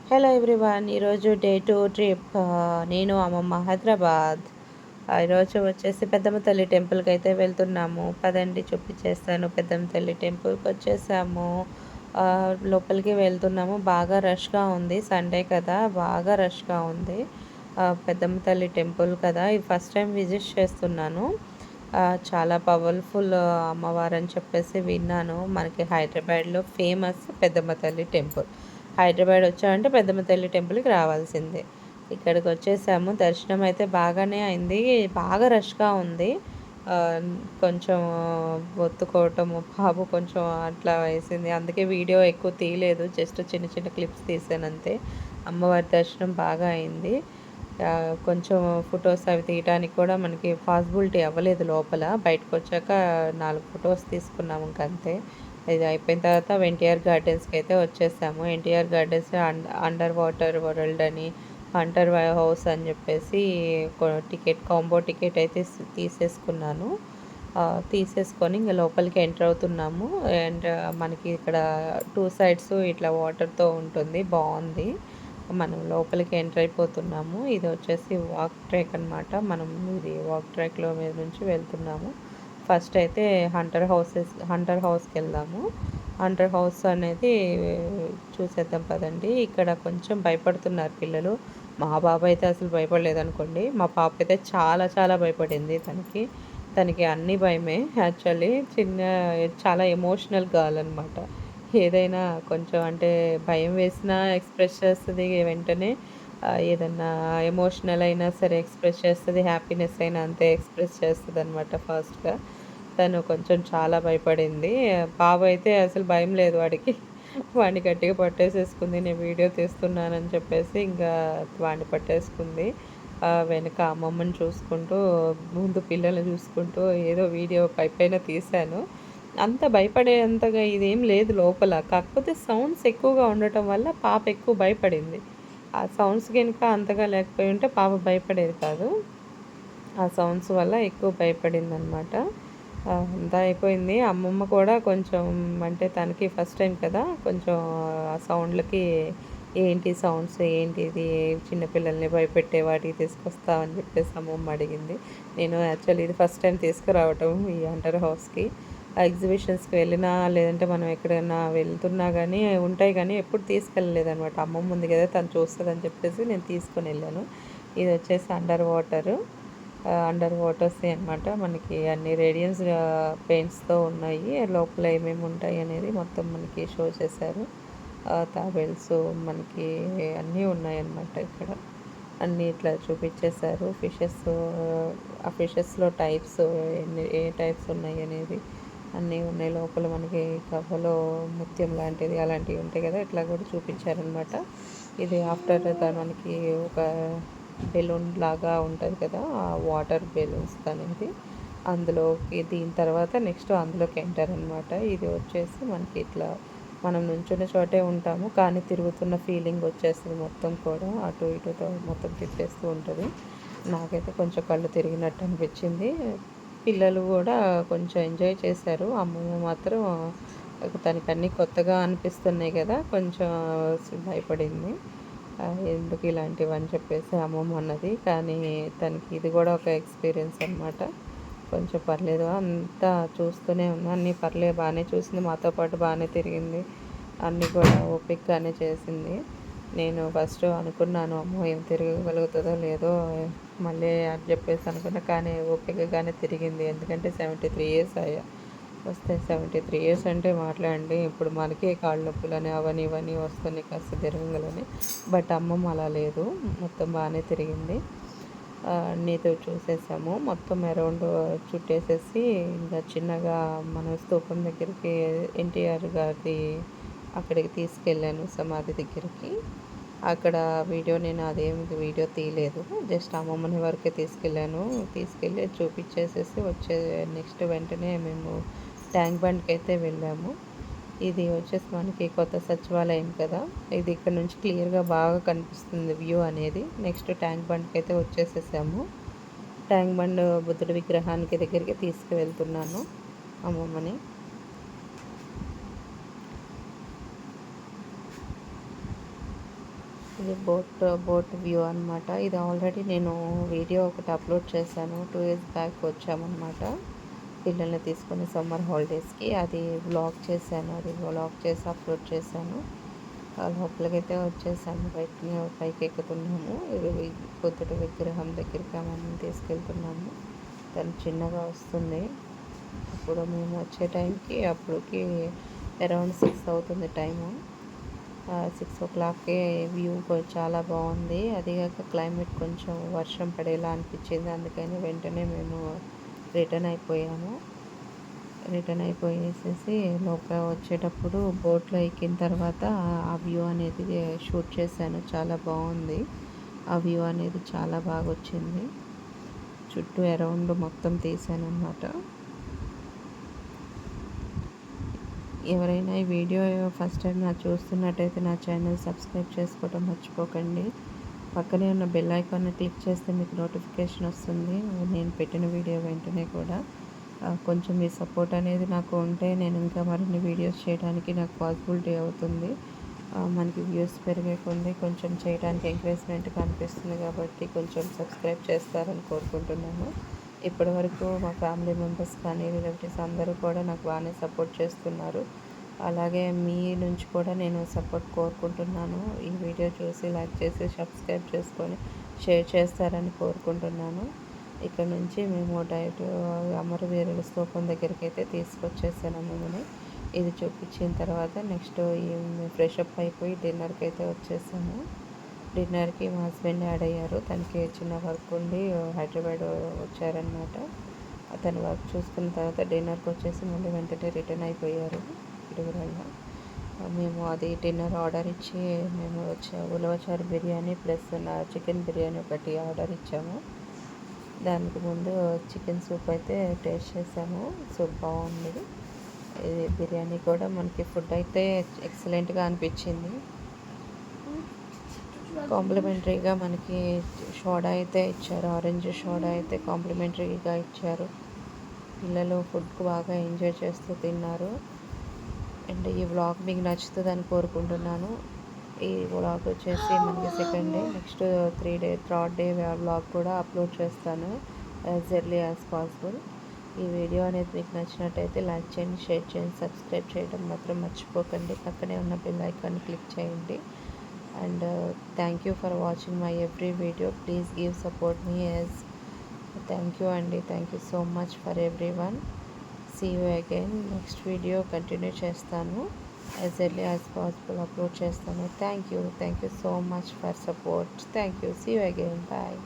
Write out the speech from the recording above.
Hello everyone. ఈరోజు day 2 trip. నేను అమ్మమ్మ హైదరాబాద్. ఈరోజు వచ్చేసి పెద్దమ్మ తల్లి టెంపుల్కి అయితే వెళ్తున్నాము. పదండి చూపించేస్తాను. పెద్దమ్మ తల్లి టెంపుల్కి వచ్చేసాము. లోపలికి వెళ్తున్నాము. బాగా రష్గా ఉంది, సండే కదా, బాగా రష్గా ఉంది. పెద్దమ్మ తల్లి టెంపుల్ కదా, ఇది ఫస్ట్ టైం విజిట్ చేస్తున్నాను. చాలా పవర్ఫుల్ అమ్మవారు అని చెప్పేసి విన్నాను. మనకి హైదరాబాద్లో ఫేమస్ పెద్దమ్మ తల్లి టెంపుల్. హైదరాబాద్ వచ్చామంటే పెద్దమ్మ తల్లి టెంపుల్కి రావాల్సిందే. ఇక్కడికి వచ్చేసాము. దర్శనం అయితే బాగానే అయింది. బాగా రష్గా ఉంది. కొంచెం ఒత్తుకోవటము బాబు కొంచెం అట్లా వేసింది. అందుకే వీడియో ఎక్కువ తీయలేదు, జస్ట్ చిన్న చిన్న క్లిప్స్ తీసాను అంతే. అమ్మవారి దర్శనం బాగా అయింది. కొంచెం ఫొటోస్ అవి తీయడానికి కూడా మనకి పాసిబిలిటీ అవ్వలేదు లోపల. బయటకు వచ్చాక 4 ఫొటోస్ తీసుకున్నాము ఇంకంతే. ఇది అయిపోయిన తర్వాత ఎన్టీఆర్ గార్డెన్స్కి అయితే వచ్చేసాము. NTR gardens under water world అని, హంటర్ హౌస్ అని చెప్పేసి కాంబో టికెట్ అయితే తీసేసుకున్నాను. తీసేసుకొని ఇంకా లోపలికి ఎంటర్ అవుతున్నాము. అండ్ మనకి ఇక్కడ 2 సైడ్స్ ఇట్లా వాటర్తో ఉంటుంది, బాగుంది. మనం లోపలికి ఎంటర్ అయిపోతున్నాము. ఇది వచ్చేసి వాక్ ట్రాక్ అనమాట. మనం ఇది వాక్ ట్రాక్లో మీద నుంచి వెళ్తున్నాము. ఫస్ట్ అయితే హంటర్ హౌస్కి వెళ్దాము. హంటర్ హౌస్ అనేది చూసేద్దాం పదండి. ఇక్కడ కొంచెం భయపడుతున్నారు పిల్లలు. మా బాబు అయితే అసలు భయపడలేదు అనుకోండి. మా పాప అయితే చాలా చాలా భయపడింది. తనకి అన్ని భయమే. యాక్చువల్లీ చాలా ఎమోషనల్ గర్ల్ అనమాట. ఏదైనా కొంచెం అంటే భయం వేసినా ఎక్స్ప్రెస్ చేస్తుంది వెంటనే. ఏదన్నా ఎమోషనల్ అయినా సరే ఎక్స్ప్రెస్ చేస్తుంది, హ్యాపీనెస్ అయినా అంతే ఎక్స్ప్రెస్ చేస్తుంది అనమాట ఫాస్ట్గా. తను కొంచెం చాలా భయపడింది. బాబు అయితే అసలు భయం లేదు వాడికి. వాడిని గట్టిగా పట్టేసేసుకుంది. నేను వీడియో తీస్తున్నానని చెప్పేసి ఇంకా వాడిని పట్టేసుకుంది. వెనక అమ్మమ్మని చూసుకుంటూ, ముందు పిల్లల్ని చూసుకుంటూ ఏదో వీడియో పైపైన తీశాను. అంత భయపడేంతగా ఇదేం లేదు లోపల. కాకపోతే సౌండ్స్ ఎక్కువగా ఉండటం వల్ల పాప ఎక్కువ భయపడింది. ఆ సౌండ్స్ కనుక అంతగా లేకపోయి ఉంటే పాప భయపడేది కాదు. ఆ సౌండ్స్ వల్ల ఎక్కువ భయపడిందనమాట. అంతా అయిపోయింది. అమ్మమ్మ కూడా కొంచెం అంటే తనకి ఫస్ట్ టైం కదా, కొంచెం ఆ సౌండ్లకి ఏంటి సౌండ్స్ ఏంటిది, చిన్నపిల్లల్ని భయపెట్టే వాటికి తీసుకొస్తామని చెప్పేసి అమ్మమ్మ అడిగింది. నేను యాక్చువల్లీ ఇది ఫస్ట్ టైం తీసుకురావటం ఈ హంటర్ హౌస్కి. ఎగ్జిబిషన్స్కి వెళ్ళినా లేదంటే మనం ఎక్కడైనా వెళ్తున్నా కానీ ఉంటాయి, కానీ ఎప్పుడు తీసుకెళ్ళలేదనమాట. అమ్మమ్మ ఉంది కదా, తను చూస్తుందని చెప్పేసి నేను తీసుకొని వెళ్ళాను. ఇది వచ్చేసి అండర్ వాటర్స్ అనమాట. మనకి అన్ని రేడియన్స్ పెయింట్స్తో ఉన్నాయి. లోపల ఏమేమి ఉంటాయి అనేది మొత్తం మనకి షో చేశారు. తాబేల్స్ మనకి అన్నీ ఉన్నాయన్నమాట. ఇక్కడ అన్నీ ఇట్లా చూపించేశారు. ఆ ఫిషెస్లో టైప్స్ ఏ టైప్స్ ఉన్నాయి అనేది అన్నీ ఉన్నాయి. లోపల మనకి కవ్వలో ముత్యం లాంటిది అలాంటివి ఉంటాయి కదా, ఇట్లా కూడా చూపించారనమాట. ఇది ఆఫ్టర్ మనకి ఒక బెలూన్ లాగా ఉంటుంది కదా, ఆ వాటర్ బెలూన్స్ అనేది అందులోకి దీని తర్వాత నెక్స్ట్ అందులోకి ఎంటర్ అనమాట. ఇది వచ్చేసి మనకి ఇట్లా మనం నుంచున్న చోటే ఉంటాము, కానీ తిరుగుతున్న ఫీలింగ్ వచ్చేస్తుంది. మొత్తం కూడా అటు ఇటుతో మొత్తం తిప్పేస్తూ ఉంటుంది. నాకైతే కొంచెం కళ్ళు తిరిగినట్టు అనిపించింది. పిల్లలు కూడా కొంచెం ఎంజాయ్ చేశారు. అమ్మమ్మ మాత్రం తనకి అన్నీ కొత్తగా అనిపిస్తున్నాయి కదా, కొంచెం భయపడింది. ఎందుకు ఇలాంటివని చెప్పేసి అమ్మమ్మ అన్నది. కానీ తనకి ఇది కూడా ఒక ఎక్స్పీరియన్స్ అనమాట. కొంచెం పర్లేదు, అంతా చూస్తూనే ఉన్నా, అన్నీ పర్లేదు, బాగానే చూసింది. మాతో పాటు బాగానే తిరిగింది, అన్నీ కూడా ఓపికగానే చేసింది. నేను ఫస్ట్ అనుకున్నాను అమ్మో ఏం తిరగగలుగుతుందో లేదో మళ్ళీ అని చెప్పేసి అనుకున్నా, కానీ ఓపికగానే తిరిగింది. ఎందుకంటే 73 ఇయర్స్ అయ్యా వస్తే 73 ఇయర్స్ అంటే మాట్లాడండి. ఇప్పుడు మనకే కాళ్ళు నొప్పులని అవని ఇవన్నీ వస్తున్నాయి కాస్త తిరగలని. బట్ అమ్మమ్మ అలా లేదు, మొత్తం బాగానే తిరిగింది. అన్నీతో చూసేసాము. మొత్తం అరౌండ్ చుట్టేసేసి ఇంకా చిన్నగా మన స్తూపం దగ్గరికి ఎన్టీఆర్ గారిది అక్కడికి తీసుకెళ్ళాను, సమాధి దగ్గరికి. అక్కడ నేను అదేం వీడియో తీయలేదు, జస్ట్ అమ్మమ్మని వరకే తీసుకెళ్ళి చూపించేసేసి నెక్స్ట్ వెంటనే మేము ట్యాంక్ బండ్కి అయితే వెళ్ళాము. ఇది వచ్చేసి మనకి కొత్త సచివాలయం కదా, ఇది ఇక్కడ నుంచి క్లియర్గా బాగా కనిపిస్తుంది వ్యూ అనేది. నెక్స్ట్ ట్యాంక్ బండ్కి అయితే వచ్చేసేసాము. ట్యాంక్ బండ్ బుద్ధుడి విగ్రహానికి దగ్గరికి తీసుకువెళ్తున్నాను అమ్మమ్మని. ఇది బోట్ వ్యూ అనమాట. ఇది ఆల్రెడీ నేను వీడియో ఒకటి అప్లోడ్ చేశాను. 2 ఇయర్స్ బ్యాక్ వచ్చామన్నమాట పిల్లల్ని తీసుకొని సమ్మర్ హాలిడేస్కి. అది వ్లాగ్ చేశాను. అది వ్లాగ్ చేసి అప్లోడ్ చేశాను. లోపలికైతే వచ్చేసాము. పైకి ఎక్కుతున్నాము. ఇది బుద్ధుడి విగ్రహం దగ్గరికి ఆమెను తీసుకెళ్తున్నాము. తను చిన్నగా వస్తుంది. అప్పుడు మేము వచ్చే టైంకి అప్పటికి అరౌండ్ 6 అవుతుంది టైము. 6 o'clockకే వ్యూ చాలా బాగుంది. అదిగాక క్లైమేట్ కొంచెం వర్షం పడేలా అనిపించింది. అందుకని వెంటనే మేము రిటర్న్ అయిపోయాము. రిటర్న్ అయిపోయేసేసి లోపల వచ్చేటప్పుడు బోట్లో ఎక్కిన తర్వాత ఆ వ్యూ అనేది షూట్ చేశాను. చాలా బాగుంది. ఆ వ్యూ అనేది చాలా బాగా వచ్చింది. చుట్టూ అరౌండ్ మొత్తం తీసాను అన్నమాట. ఎవరైనా ఈ వీడియో ఫస్ట్ టైం చూస్తున్నట్టయితే నా ఛానల్ సబ్స్క్రైబ్ చేసుకోవడం మర్చిపోకండి. పక్కనే ఉన్న బెల్ ఐకాన్ని క్లిక్ చేస్తే మీకు నోటిఫికేషన్ వస్తుంది నేను పెట్టిన వీడియో వెంటనే కూడా. కొంచెం మీ సపోర్ట్ అనేది నాకు ఉంటే నేను ఇంకా మరిన్ని వీడియోస్ చేయడానికి నాకు పాసిబిలిటీ అవుతుంది. మనకి వ్యూస్ పెరిగే కొద్దీ కొంచెం చేయడానికి ఎంకరేజ్మెంట్గా అనిపిస్తుంది కాబట్టి కొంచెం సబ్స్క్రైబ్ చేస్తారని కోరుకుంటున్నాను. ఇప్పటివరకు మా ఫ్యామిలీ మెంబర్స్ కానీ రిలేటివ్స్ అందరూ కూడా నాకు బాగానే సపోర్ట్ చేస్తున్నారు. అలాగే మీ నుంచి కూడా నేను సపోర్ట్ కోరుకుంటున్నాను. ఈ వీడియో చూసి లైక్ చేసి సబ్స్క్రైబ్ చేసుకొని షేర్ చేస్తారని కోరుకుంటున్నాను. ఇక్కడ నుంచి మేము డైరెక్ట్ అమరవీరుల స్తూపం దగ్గరికి అయితే తీసుకొచ్చేసాను మిమ్మల్ని. ఇది చూపించిన తర్వాత నెక్స్ట్ ఫ్రెష్ అప్ అయిపోయి డిన్నర్కి అయితే వచ్చేసాము. డిన్నర్కి మా హస్బెండ్ యాడ్ అయ్యారు. తనకి చిన్న వర్క్ ఉండి హైదరాబాద్ వచ్చారనమాట. అతను వర్క్ చూసుకున్న తర్వాత డిన్నర్కి వచ్చేసి మళ్ళీ వెంటనే రిటర్న్ అయిపోయారు ఇడుగురల్లా. మేము అది డిన్నర్ ఆర్డర్ ఇచ్చి మేము ఉలవచారు బిర్యానీ ప్లస్ చికెన్ బిర్యానీ ఒకటి ఆర్డర్ ఇచ్చాము. దానికి ముందు చికెన్ సూప్ అయితే టేస్ట్ చేసాము. సూప్ బాగుంది. ఇది బిర్యానీ కూడా మనకి ఫుడ్ అయితే ఎక్సలెంట్గా అనిపించింది. కాంప్లిమెంటరీగా మనకి సోడా అయితే ఇచ్చారు. ఆరెంజ్ సోడా అయితే కాంప్లిమెంటరీగా ఇచ్చారు. పిల్లలు ఫుడ్కు బాగా ఎంజాయ్ చేస్తూ తిన్నారు. అండ్ ఈ వ్లాగ్ మీకు నచ్చుతుందని కోరుకుంటున్నాను. ఈ వ్లాగ్ వచ్చేసి మనకి second day. Next third day vlog కూడా అప్లోడ్ చేస్తాను యాజ్ ఎర్లీ యాజ్ పాసిబుల్. ఈ వీడియో అనేది మీకు నచ్చినట్టయితే లైక్ చేయండి, షేర్ చేయండి, సబ్స్క్రైబ్ చేయడం మాత్రం మర్చిపోకండి. పక్కనే ఉన్న బెల్ ఐకాన్ క్లిక్ చేయండి. And thank you for watching my every video. Please give support మీ యాజ్. థ్యాంక్ యూ అండి. Thank you so much for everyone. See you again. Next video continue చేస్తాను. As early as possible upload చేస్తాను. Thank you so much for support. Thank you. See you again. Bye.